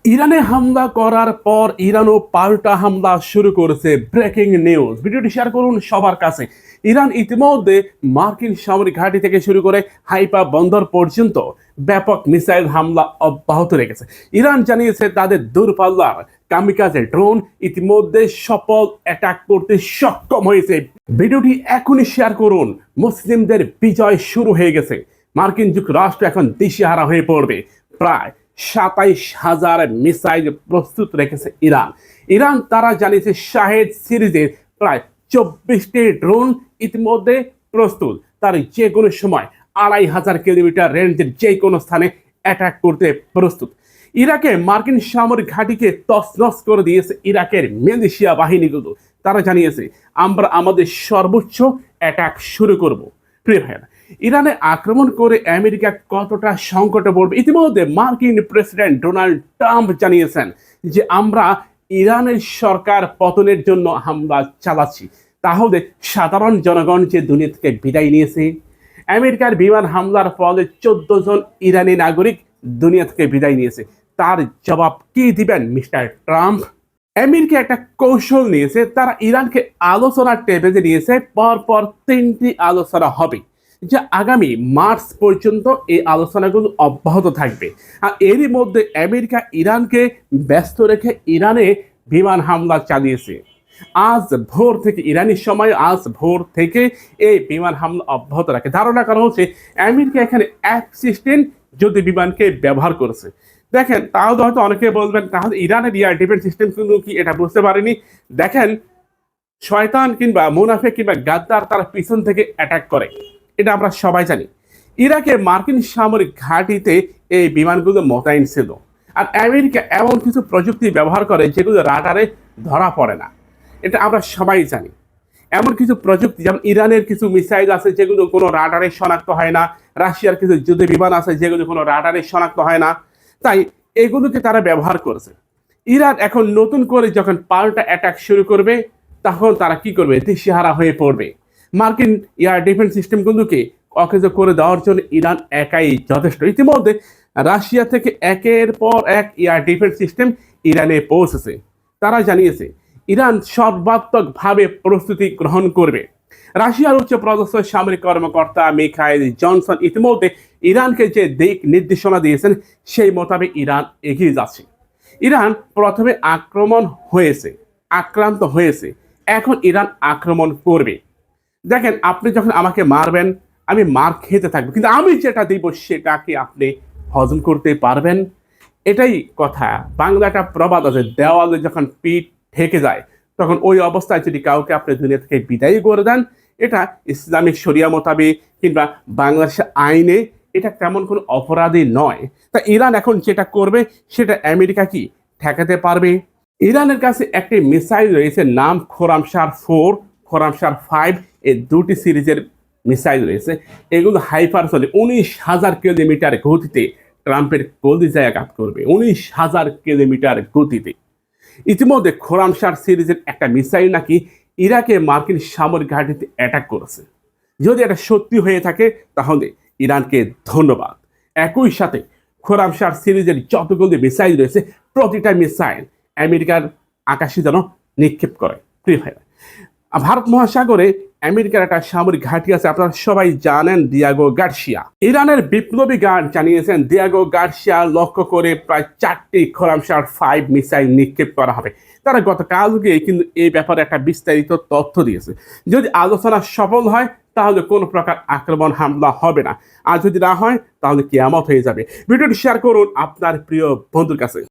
ইরানে হামলা করার পর ইরানও পাল্টা হামলা শুরু করেছে। ব্রেকিং নিউজ, ভিডিওটি শেয়ার করুন সবার কাছে। ইরান ইতিমধ্যে মার্কিন সামরিক ঘাঁটি থেকে শুরু করে হাইফা বন্দর পর্যন্ত ব্যাপক মিসাইল হামলা অব্যাহত রেখেছে। ইরান জানিয়েছে তাদের দূরপাল্লার কামিকাজে ড্রোন ইতিমধ্যে সফল অ্যাটাক করতে সক্ষম হয়েছে। ভিডিওটি এখনই শেয়ার করুন। মুসলিমদের বিজয় শুরু হয়ে গেছে। মার্কিন যুক্তরাষ্ট্র এখন দিশেহারা হয়ে পড়বে। প্রায় ২৭,০০০ মিসাইল প্রস্তুত রেখেছে ইরান। ইরান তারা জানিয়েছে শাহেদ সিরিজের প্রায় ২৪টি ড্রোন ইতিমধ্যে প্রস্তুত। তার যে কোনো সময় ২৫০০ কিলোমিটার রেঞ্জের যে কোনো স্থানে অ্যাটাক করতে প্রস্তুত। ইরাকে মার্কিন সামরিক ঘাঁটিকে তছনছ করে দিয়েছে ইরাকের মিলিশিয়া বাহিনীগুলো। তারা জানিয়েছে আমরা আমাদের সর্বোচ্চ অ্যাটাক শুরু করব। প্রিয় ভাইয়েরা, ইরানে আক্রমণ করে আমেরিকা কতটা সংকটে পড়বে ইতিমধ্যে মার্কিন প্রেসিডেন্ট ডোনাল্ড ট্রাম্প জানিয়েছেন যে আমরা ইরানের সরকার পতনের জন্য হামলা চালাচ্ছি। তাহলে সাধারণ জনগণ যে দুনিয়া থেকে বিদায় নিয়েছে, আমেরিকার বিমান হামলার ফলে ১৪ জন ইরানি নাগরিক দুনিয়া থেকে বিদায় নিয়েছে, তার জবাব কি দিবেন মিস্টার ট্রাম্প? আমেরিকা একটা কৌশল নিয়েছে, তারা ইরানকে আলোচনার টেবিলে নিয়েছে। পরপর ৩টি আলোচনা হবে, যা আগামী মার্চ পর্যন্ত এই আলোচনাগুলো অব্যাহত থাকবে। আর এরই মধ্যে আমেরিকা ইরানকে ব্যস্ত রেখে ইরানে বিমান হামলা চালিয়েছে। আজ ভোর থেকে ইরানি সময় আজ ভোর থেকে এই বিমান হামলা অব্যাহত রাখে। ধারণা করা হচ্ছে আমেরিকা এখানে F-16 যুদ্ধ বিমানকে ব্যবহার করেছে। দেখেন, তাহলে হয়তো অনেকে বলবেন তাহলে ইরানের এয়ার ডিফেন্স সিস্টেম কিন্তু কি এটা বুঝতে পারেনি? দেখেন, শয়তান কিংবা মুনাফিক কিংবা গাদ্দার তারা পিছন থেকে অ্যাটাক করে, এটা আমরা সবাই জানি। ইরাকে মার্কিন সামরিক ঘাঁটিতে এই বিমানগুলো মোতায়েন ছিল। আর আমেরিকা এমন কিছু প্রযুক্তি ব্যবহার করে যেগুলো রাডারে ধরা পড়ে না, এটা আমরা সবাই জানি। এমন কিছু প্রযুক্তি, যেমন ইরানের কিছু মিসাইল আছে যেগুলো কোনো রাডারে শনাক্ত হয় না, রাশিয়ার কিছু যুদ্ধ বিমান আছে যেগুলো কোনো রাডারে শনাক্ত হয় না, তাই এগুলোকে তারা ব্যবহার করেছে। ইরান এখন নতুন করে যখন পাল্টা অ্যাটাক শুরু করবে, তখন তারা কি করবে? দিশেহারা হয়ে পড়বে। মার্কিন এয়ার ডিফেন্স সিস্টেমগুলোকে অকেজ করে দেওয়ার জন্য ইরান একাই যথেষ্ট। ইতিমধ্যে রাশিয়া থেকে একের পর এক এয়ার ডিফেন্স সিস্টেম ইরানে পৌঁছেছে। তারা জানিয়েছে ইরান সর্বাত্মকভাবে প্রস্তুতি গ্রহণ করবে। রাশিয়ার উচ্চ পদস্থ সামরিক কর্মকর্তা মিখাইল জনসন ইতিমধ্যে ইরানকে যে দিক নির্দেশনা দিয়েছেন সেই মোতাবেক ইরান এগিয়ে যাচ্ছে। ইরান প্রথমে আক্রান্ত হয়েছে, এখন ইরান আক্রমণ করবে। দেখেন, আপনি যখন আমাকে মারবেন আমি মার খেতে থাকবো, কিন্তু আমি যেটা দিব সেটাকে আপনি হজম করতে পারবেন? এটাই কথা। বাংলাটা প্রবাদ আছে, দেওয়ালে যখন পিঠ ঠেকে যায় তখন ওই অবস্থায় যদি কাউকে আপনি দুনিয়া থেকে বিদায় করে দেন, এটা ইসলামিক শরিয়া মোতাবেক কিংবা বাংলাদেশের আইনে এটা তেমন কোনো অপরাধী নয়। তা ইরান এখন যেটা করবে সেটা আমেরিকা কি ঠেকাতে পারবে? ইরানের কাছে একটি মিসাইল রয়েছে, নাম খোরামশার-4, খোরামশার-5, এই দুটি সিরিজের মিসাইল রয়েছে। এগুলো হাইপারসনিক ১৯,০০০ কিলোমিটার গতিতে ট্রাম্পের কলিজায় আঘাত করবে। ১৯,০০০ কিলোমিটার গতিতে। ইতিমধ্যে খোরামশার সিরিজের একটা মিসাইল নাকি ইরাকে মার্কিন সামরিক ঘাঁটিতে অ্যাটাক করেছে। যদি এটা সত্যি হয়ে থাকে তাহলে ইরানকে ধন্যবাদ। একই সাথে খোরামশার সিরিজের যতগুলো মিসাইল রয়েছে প্রতিটা মিসাইল আমেরিকার আকাশে যেন নিক্ষেপ করে। প্রিয় ভাইরা, ভারত মহাসাগরে আমেরিকার একটা সামরিক ঘাঁটি আছে, আপনারা সবাই জানেন, দিয়াগো গার্সিয়া। ইরানের বিপ্লবী গার্ড জানিয়েছেন দিয়াগো গার্সিয়া লক্ষ্য করে প্রায় 4টি খোরামশার-5 মিসাইল নিক্ষেপ করা হবে। তারা গতকালকে কিন্তু এই ব্যাপারে একটা বিস্তারিত তথ্য দিয়েছে। যদি আলোচনা সফল হয় তাহলে কোনো প্রকার আক্রমণ হামলা হবে না, আর যদি না হয় তাহলে কিয়ামত হয়ে যাবে। ভিডিওটি শেয়ার করুন আপনার প্রিয় বন্ধুর কাছে।